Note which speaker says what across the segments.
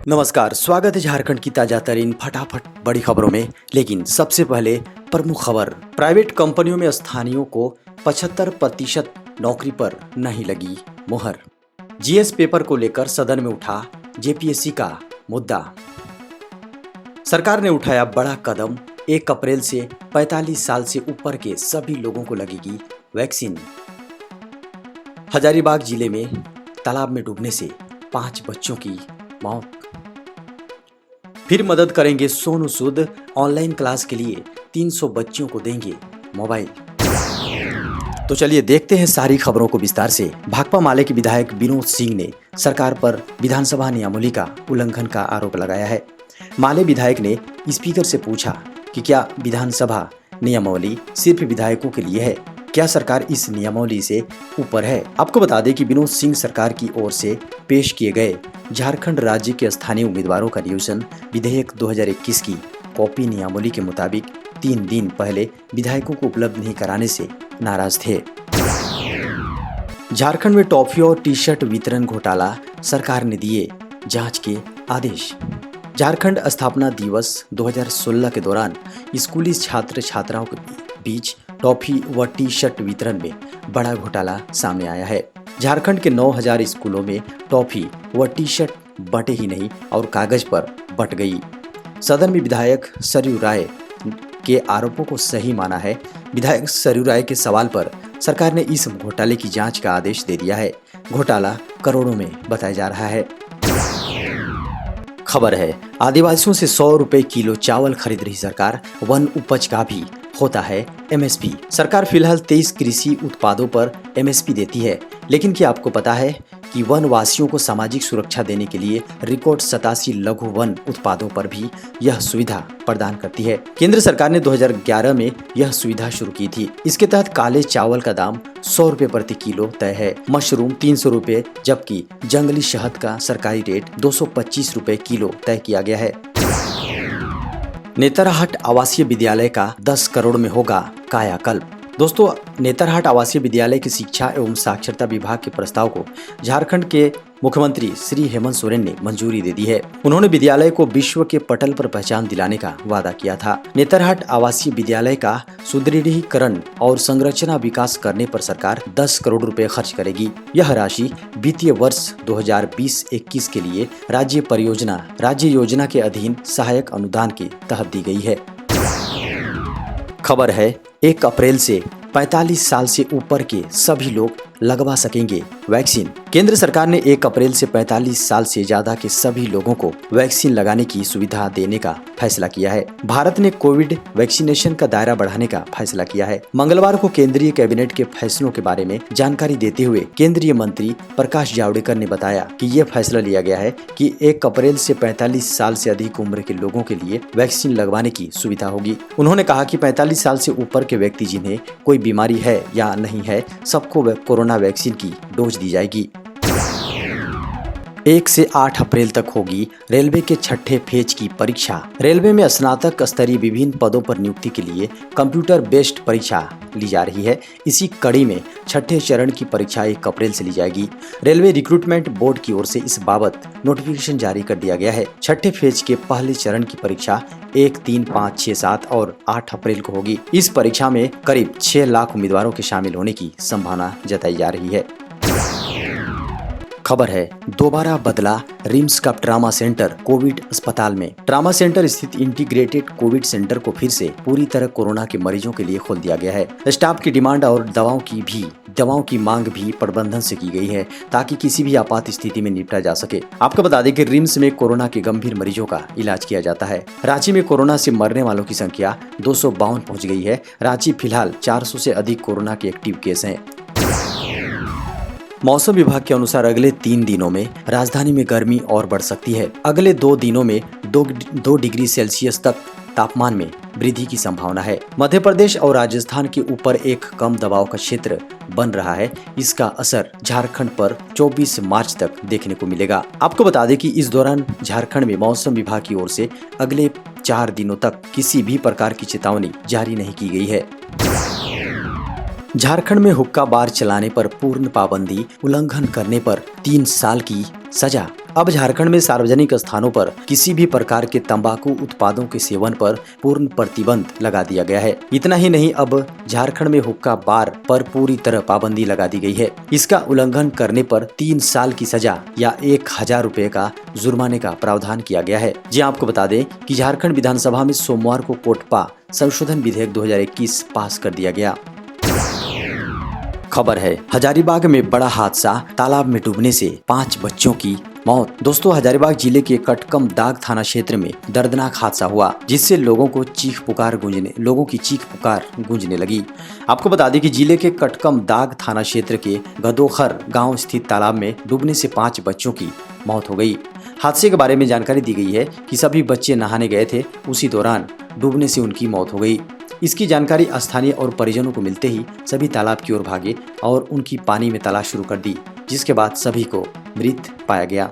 Speaker 1: नमस्कार, स्वागत है झारखंड की ताजा तरीन फटाफट बड़ी खबरों में। लेकिन सबसे पहले प्रमुख खबर। प्राइवेट कंपनियों में स्थानीयों को 75% नौकरी पर नहीं लगी मुहर। जीएस पेपर को लेकर सदन में उठा जेपीएससी का मुद्दा। सरकार ने उठाया बड़ा कदम, 1 अप्रैल से 45 साल से ऊपर के सभी लोगों को लगेगी वैक्सीन। हजारीबाग जिले में तालाब में डूबने से 5 बच्चों की मौत। फिर मदद करेंगे सोनू सूद, ऑनलाइन क्लास के लिए 300 बच्चियों को देंगे मोबाइल। तो चलिए देखते हैं सारी खबरों को विस्तार से। भाकपा माले के विधायक विनोद सिंह ने सरकार पर विधानसभा नियमावली का उल्लंघन का आरोप लगाया है। माले विधायक ने स्पीकर से पूछा कि क्या विधानसभा नियमावली सिर्फ विधायकों के लिए है, क्या सरकार इस नियमावली से ऊपर है। आपको बता दें कि विनोद सिंह सरकार की ओर से पेश किए गए झारखंड राज्य के स्थानीय उम्मीदवारों का नियोजन विधेयक 2021 की कॉपी नियमावली के मुताबिक 3 दिन पहले विधायकों को उपलब्ध नहीं कराने से नाराज थे। झारखंड में टॉफी और टी शर्ट वितरण घोटाला, सरकार ने दिए जांच के आदेश। झारखंड स्थापना दिवस 2016 के दौरान स्कूली छात्र छात्राओं के बीच टॉफी व टी शर्ट वितरण में बड़ा घोटाला सामने आया है। झारखंड के 9000 स्कूलों में टॉफी व टी शर्ट बटे ही नहीं और कागज पर बट गई। सदन में विधायक सरयू राय के आरोपों को सही माना है। विधायक सरयू राय के सवाल पर सरकार ने इस घोटाले की जांच का आदेश दे दिया है। घोटाला करोड़ों में बताया जा रहा है। खबर है, आदिवासियों से 100 रुपए किलो चावल खरीद रही सरकार, वन उपज का भी होता है एमएसपी। सरकार फिलहाल 23 कृषि उत्पादों पर एमएसपी देती है, लेकिन क्या आपको पता है कि वनवासियों को सामाजिक सुरक्षा देने के लिए रिकॉर्ड 87 लघु वन उत्पादों पर भी यह सुविधा प्रदान करती है। केंद्र सरकार ने 2011 में यह सुविधा शुरू की थी। इसके तहत काले चावल का दाम 100 रुपए प्रति किलो तय है, मशरूम 300 रुपए, जबकि जंगली शहद का सरकारी रेट 225 रुपए किलो तय किया गया है। नेतरहाट आवासीय विद्यालय का 10 करोड़ में होगा कायाकल्प। दोस्तों, नेतरहाट आवासीय विद्यालय की शिक्षा एवं साक्षरता विभाग के प्रस्ताव को झारखंड के मुख्यमंत्री श्री हेमंत सोरेन ने मंजूरी दे दी है। उन्होंने विद्यालय को विश्व के पटल पर पहचान दिलाने का वादा किया था। नेतरहाट आवासीय विद्यालय का सुदृढ़ीकरण और संरचना विकास करने पर सरकार 10 करोड़ रुपए खर्च करेगी। यह राशि वित्तीय वर्ष 2020-21 के लिए राज्य योजना के अधीन सहायक अनुदान के तहत दी गई है। खबर है, 1 अप्रैल से 45 साल से ऊपर के सभी लोग लगवा सकेंगे वैक्सीन। केंद्र सरकार ने 1 अप्रैल से 45 साल से ज्यादा के सभी लोगों को वैक्सीन लगाने की सुविधा देने का फैसला किया है। भारत ने कोविड वैक्सीनेशन का दायरा बढ़ाने का फैसला किया है। मंगलवार को केंद्रीय कैबिनेट के फैसलों के बारे में जानकारी देते हुए केंद्रीय मंत्री प्रकाश जावड़ेकर ने बताया कि यह फैसला लिया गया है कि 1 अप्रैल से 45 साल से अधिक उम्र के लोगों के लिए वैक्सीन लगवाने की सुविधा होगी। उन्होंने कहा कि 45 साल से ऊपर के व्यक्ति जिन्हें कोई बीमारी है या नहीं है, सबको कोरोना वैक्सीन की डोज दी जाएगी। 1 से 8 अप्रैल तक होगी रेलवे के 6ठे फेज की परीक्षा। रेलवे में स्नातक स्तरीय विभिन्न पदों पर नियुक्ति के लिए कंप्यूटर बेस्ड परीक्षा ली जा रही है। इसी कड़ी में 6ठे चरण की परीक्षा 1 अप्रैल से ली जाएगी। रेलवे रिक्रूटमेंट बोर्ड की ओर से इस बाबत नोटिफिकेशन जारी कर दिया गया है। 6ठे फेज के पहले चरण की परीक्षा 1, 3, 5, 6, 7 और 8 अप्रैल को होगी। इस परीक्षा में करीब 6 लाख उम्मीदवारों के शामिल होने की संभावना जताई जा रही है। खबर है, दोबारा बदला रिम्स का ट्रामा सेंटर कोविड अस्पताल में। ट्रामा सेंटर स्थित इंटीग्रेटेड कोविड सेंटर को फिर से पूरी तरह कोरोना के मरीजों के लिए खोल दिया गया है। स्टाफ की डिमांड और दवाओं की मांग भी प्रबंधन से की गई है, ताकि किसी भी आपात स्थिति में निपटा जा सके। आपको बता दें कि रिम्स में कोरोना के गंभीर मरीजों का इलाज किया जाता है। रांची में कोरोना से मरने वालों की संख्या 252 पहुंच गई है। रांची फिलहाल 400 से अधिक कोरोना के एक्टिव केस हैं। मौसम विभाग के अनुसार अगले 3 दिनों में राजधानी में गर्मी और बढ़ सकती है। अगले 2 दिनों में 2 डिग्री सेल्सियस तक तापमान में वृद्धि की संभावना है। मध्य प्रदेश और राजस्थान के ऊपर एक कम दबाव का क्षेत्र बन रहा है। इसका असर झारखंड पर 24 मार्च तक देखने को मिलेगा। आपको बता दें कि इस दौरान झारखंड में मौसम विभाग की ओर से अगले 4 दिनों तक किसी भी प्रकार की चेतावनी जारी नहीं की गई है। झारखंड में हुक्का बार चलाने पर पूर्ण पाबंदी, उल्लंघन करने पर 3 साल की सजा। अब झारखंड में सार्वजनिक स्थानों पर किसी भी प्रकार के तंबाकू उत्पादों के सेवन पर पूर्ण प्रतिबंध लगा दिया गया है। इतना ही नहीं, अब झारखंड में हुक्का बार पर पूरी तरह पाबंदी लगा दी गई है। इसका उल्लंघन करने पर 3 साल की सजा या 1000 रुपए का जुर्माने का प्रावधान किया गया है। जी आपको बता दें कि झारखंड विधानसभा में सोमवार को कोटपा संशोधन विधेयक 2021 पास कर दिया गया। खबर है, हजारीबाग में बड़ा हादसा, तालाब में डूबने से 5 बच्चों की मौत। दोस्तों, हजारीबाग जिले के कटकम दाग थाना क्षेत्र में दर्दनाक हादसा हुआ, जिससे लोगों की चीख पुकार गूंजने लगी। आपको बता दें कि जिले के कटकम दाग थाना क्षेत्र के गदोखर गांव स्थित तालाब में डूबने से 5 बच्चों की मौत हो गई। हादसे के बारे में जानकारी दी गई है कि सभी बच्चे नहाने गए थे, उसी दौरान डूबने से उनकी मौत हो गई। इसकी जानकारी स्थानीय और परिजनों को मिलते ही सभी तालाब की ओर भागे और उनकी पानी में तलाश शुरू कर दी, जिसके बाद सभी को मृत पाया गया।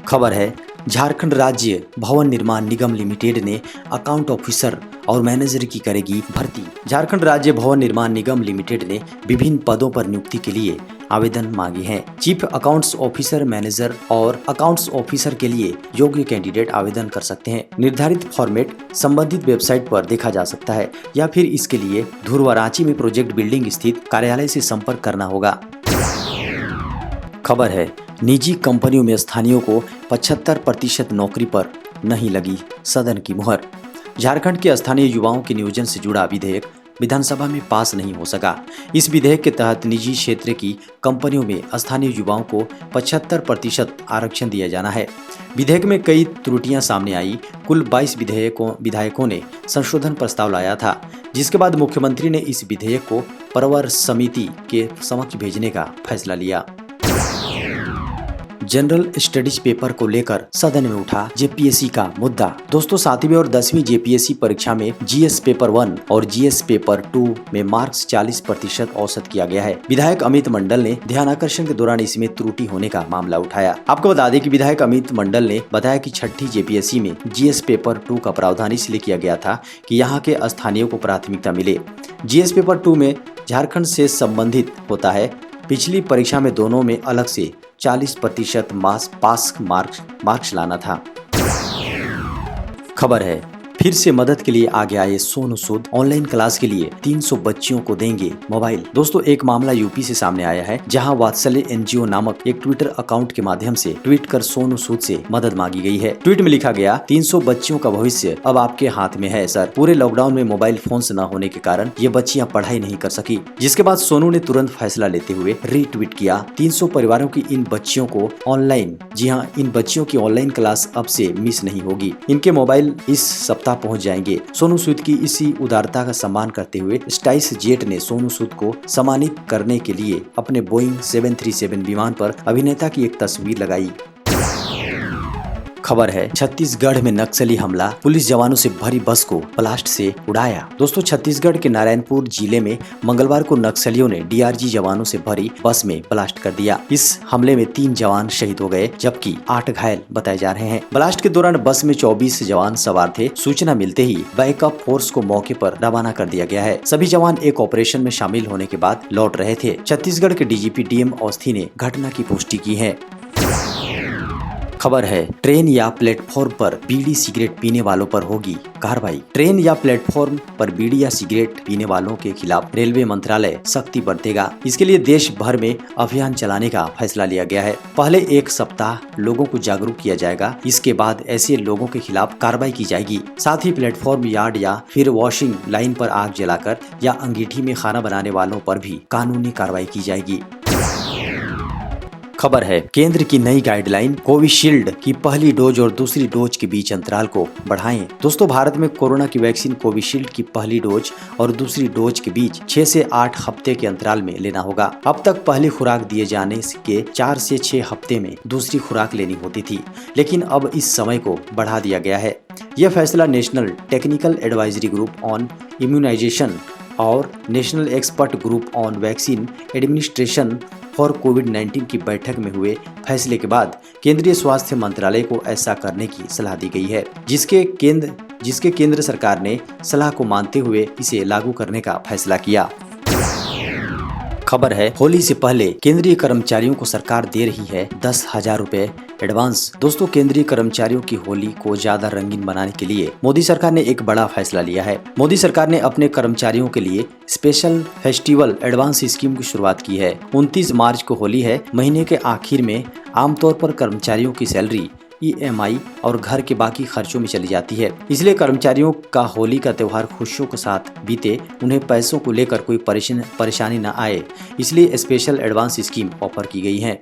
Speaker 1: खबर है, झारखंड राज्य भवन निर्माण निगम लिमिटेड ने अकाउंट ऑफिसर और मैनेजर की करेगी भर्ती। झारखंड राज्य भवन निर्माण निगम लिमिटेड ने विभिन्न पदों पर नियुक्ति के लिए आवेदन मांगे हैं। चीफ अकाउंट्स ऑफिसर, मैनेजर और अकाउंट्स ऑफिसर के लिए योग्य कैंडिडेट आवेदन कर सकते हैं। निर्धारित फॉर्मेट संबंधित वेबसाइट पर देखा जा सकता है या फिर इसके लिए धुरवा रांची में प्रोजेक्ट बिल्डिंग स्थित कार्यालय से संपर्क करना होगा। खबर है, निजी कंपनियों में स्थानीयों को 75% नौकरी पर नहीं लगी सदन की मुहर। झारखंड के स्थानीय युवाओं के नियोजन से जुड़ा विधेयक विधानसभा में पास नहीं हो सका। इस विधेयक के तहत निजी क्षेत्र की कंपनियों में स्थानीय युवाओं को 75% आरक्षण दिया जाना है। विधेयक में कई त्रुटियां सामने आई। कुल 22 विधायकों ने संशोधन प्रस्ताव लाया था, जिसके बाद मुख्यमंत्री ने इस विधेयक को प्रवर समिति के समक्ष भेजने का फैसला लिया। जनरल स्टडीज पेपर को लेकर सदन में उठा जेपीएससी का मुद्दा। दोस्तों, 7वीं और 10वीं जेपीएससी परीक्षा में जीएस पेपर 1 और जीएस पेपर 2 में मार्क्स 40% औसत किया गया है। विधायक अमित मंडल ने ध्यानाकर्षण के दौरान इसमें त्रुटि होने का मामला उठाया। आपको बता दें कि विधायक अमित मंडल ने बताया कि 6ठी जेपीएससी में जीएस पेपर 2 का प्रावधान इसलिए किया गया था कि यहाँ के स्थानीयों को प्राथमिकता मिले। जीएस पेपर 2 में झारखंड से संबंधित होता है। पिछली परीक्षा में दोनों में अलग से 40% पास मार्क्स लाना था। खबर है, फिर से मदद के लिए आगे आए सोनू सूद। ऑनलाइन क्लास के लिए 300 बच्चियों को देंगे मोबाइल। दोस्तों, एक मामला यूपी से सामने आया है, जहां वात्सल्य एनजीओ नामक एक ट्विटर अकाउंट के माध्यम से ट्वीट कर सोनू सूद से मदद मांगी गई है। ट्वीट में लिखा गया, 300 बच्चियों का भविष्य अब आपके हाथ में है सर। पूरे लॉकडाउन में मोबाइल फोन न होने के कारण ये बच्चियां पढ़ाई नहीं कर सकी, जिसके बाद सोनू ने तुरंत फैसला लेते हुए रीट्वीट किया। 300 परिवारों की इन बच्चियों को ऑनलाइन, जी हाँ, इन बच्चियों की ऑनलाइन क्लास अब से मिस नहीं होगी। इनके मोबाइल इस सप्ताह पहुंच जाएंगे। सोनू सूद की इसी उदारता का सम्मान करते हुए स्पाइस जेट ने सोनू सूद को सम्मानित करने के लिए अपने बोइंग 737 विमान पर अभिनेता की एक तस्वीर लगाई। खबर है, छत्तीसगढ़ में नक्सली हमला, पुलिस जवानों से भरी बस को ब्लास्ट से उड़ाया। दोस्तों, छत्तीसगढ़ के नारायणपुर जिले में मंगलवार को नक्सलियों ने डीआरजी जवानों से भरी बस में ब्लास्ट कर दिया। इस हमले में 3 जवान शहीद हो गए, जबकि 8 घायल बताए जा रहे हैं। ब्लास्ट के दौरान बस में 24 जवान सवार थे। सूचना मिलते ही बैकअप फोर्स को मौके पर रवाना कर दिया गया है। सभी जवान एक ऑपरेशन में शामिल होने के बाद लौट रहे थे। छत्तीसगढ़ के डीजीपी डीएम अवस्थी ने घटना की पुष्टि की है। खबर है, ट्रेन या प्लेटफॉर्म पर बीड़ी सिगरेट पीने वालों पर होगी कार्रवाई। ट्रेन या प्लेटफॉर्म पर बीड़ी या सिगरेट पीने वालों के खिलाफ रेलवे मंत्रालय सख्ती बरतेगा। इसके लिए देश भर में अभियान चलाने का फैसला लिया गया है। पहले 1 सप्ताह लोगों को जागरूक किया जाएगा, इसके बाद ऐसे लोगों के खिलाफ कार्रवाई की जाएगी। साथ ही प्लेटफॉर्म, यार्ड या फिर वॉशिंग लाइन पर आग जलाकर या अंगीठी में खाना बनाने वालों पर भी कानूनी कार्रवाई की जाएगी। खबर है, केंद्र की नई गाइडलाइन, कोविशील्ड की पहली डोज और दूसरी डोज के बीच अंतराल को बढ़ाएं। दोस्तों, भारत में कोरोना की वैक्सीन कोविशील्ड की पहली डोज और दूसरी डोज के बीच 6 से 8 हफ्ते के अंतराल में लेना होगा। अब तक पहली खुराक दिए जाने के 4 से 6 हफ्ते में दूसरी खुराक लेनी होती थी, लेकिन अब इस समय को बढ़ा दिया गया है। यह फैसला national technical advisory group on immunisation और national expert group on vaccine administration for कोविड-19 की बैठक में हुए फैसले के बाद केंद्रीय स्वास्थ्य मंत्रालय को ऐसा करने की सलाह दी गई है, जिसके केंद्र सरकार ने सलाह को मानते हुए इसे लागू करने का फैसला किया। खबर है, होली से पहले केंद्रीय कर्मचारियों को सरकार दे रही है 10,000 रुपए एडवांस। दोस्तों, केंद्रीय कर्मचारियों की होली को ज्यादा रंगीन बनाने के लिए मोदी सरकार ने एक बड़ा फैसला लिया है। मोदी सरकार ने अपने कर्मचारियों के लिए स्पेशल फेस्टिवल एडवांस स्कीम की शुरुआत की है। 29 मार्च को होली है। महीने के आखिर में आमतौर पर कर्मचारियों की सैलरी, EMI और घर के बाकी खर्चों में चली जाती है। इसलिए कर्मचारियों का होली का त्योहार खुशियों के साथ बीते, उन्हें पैसों को लेकर कोई परेशानी न आए, इसलिए स्पेशल एडवांस स्कीम ऑफर की गई है।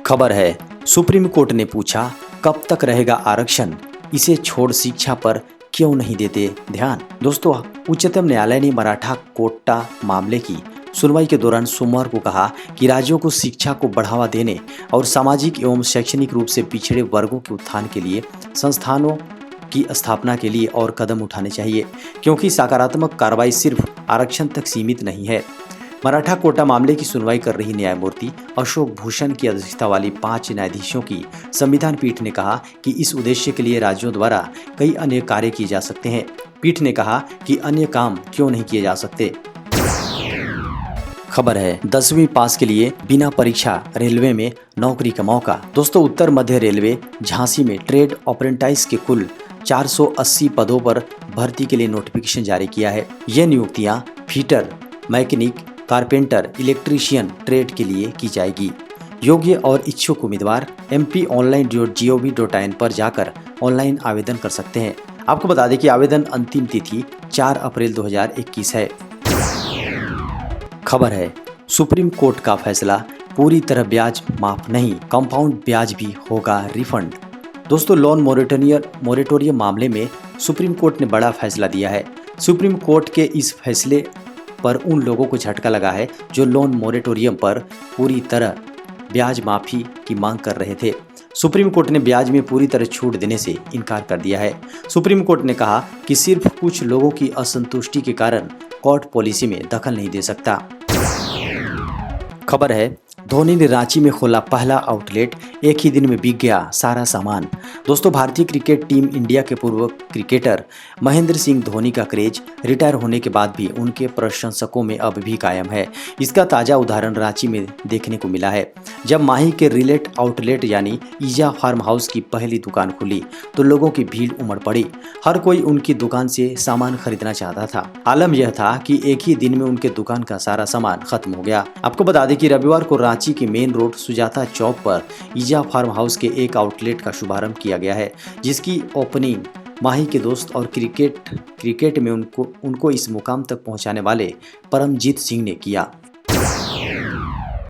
Speaker 1: खबर है, सुप्रीम कोर्ट ने पूछा कब तक रहेगा आरक्षण, इसे छोड़ शिक्षा पर क्यों नहीं देते ध्यान। दोस्तों, उच्चतम न्यायालय ने मराठा कोटा मामले की सुनवाई के दौरान सोमवार को कहा कि राज्यों को शिक्षा को बढ़ावा देने और सामाजिक एवं शैक्षणिक रूप से पिछड़े वर्गों के उत्थान के लिए संस्थानों की स्थापना के लिए और कदम उठाने चाहिए, क्योंकि सकारात्मक कार्रवाई सिर्फ आरक्षण तक सीमित नहीं है। मराठा कोटा मामले की सुनवाई कर रही न्यायमूर्ति अशोक भूषण की अध्यक्षता वाली 5 न्यायाधीशों की संविधान पीठ ने कहा कि इस उद्देश्य के लिए राज्यों द्वारा कई अन्य कार्य किए जा सकते हैं। पीठ ने कहा कि अन्य काम क्यों नहीं किए जा सकते। खबर है, 10वीं पास के लिए बिना परीक्षा रेलवे में नौकरी का मौका। दोस्तों, उत्तर मध्य रेलवे झांसी में ट्रेड अप्रेंटिस के कुल 480 पदों पर भर्ती के लिए नोटिफिकेशन जारी किया है। ये नियुक्तियां fitter, mechanic, carpenter, electrician trade के लिए की जाएगी। योग्य और इच्छुक उम्मीदवार mponline.gov.in पर जाकर ऑनलाइन आवेदन कर सकते हैं। आपको बता दें कि आवेदन अंतिम तिथि 4 अप्रैल 2021 है। खबर है, सुप्रीम कोर्ट का फैसला, पूरी तरह ब्याज माफ नहीं, कंपाउंड ब्याज भी होगा रिफंड। दोस्तों, लोन मोरेटोरियम मामले में सुप्रीम कोर्ट ने बड़ा फैसला दिया है। सुप्रीम कोर्ट के इस फैसले पर उन लोगों को झटका लगा है जो लोन मोरेटोरियम पर पूरी तरह ब्याज माफी की मांग कर रहे थे। सुप्रीम कोर्ट ने ब्याज में पूरी तरह छूट देने से इनकार कर दिया है। सुप्रीम कोर्ट ने कहा कि सिर्फ कुछ लोगों की असंतुष्टि के कारण कोर्ट पॉलिसी में दखल नहीं दे सकता। खबर है, धोनी ने रांची में खोला पहला आउटलेट, एक ही दिन में बिक गया सारा सामान। दोस्तों, भारतीय क्रिकेट टीम इंडिया के पूर्व क्रिकेटर महेंद्र सिंह धोनी का क्रेज रिटायर होने के बाद भी उनके प्रशंसकों में अब भी कायम है। इसका ताज़ा उदाहरण रांची में देखने को मिला है। जब माही के रिलेट आउटलेट यानी ईजा फार्म हाउस की पहली दुकान खुली तो लोगों की भीड़ उमड़ पड़ी। हर कोई उनकी दुकान से सामान खरीदना चाहता था। आलम यह था कि एक ही दिन में उनके दुकान का सारा सामान खत्म हो गया। आपको बता दें कि रविवार को रांची के मेन रोड सुजाता चौक पर ईजा फार्म हाउस के एक आउटलेट का शुभारंभ किया गया है, जिसकी ओपनिंग माही के दोस्त और क्रिकेट में उनको इस मुकाम तक पहुंचाने वाले परमजीत सिंह ने किया।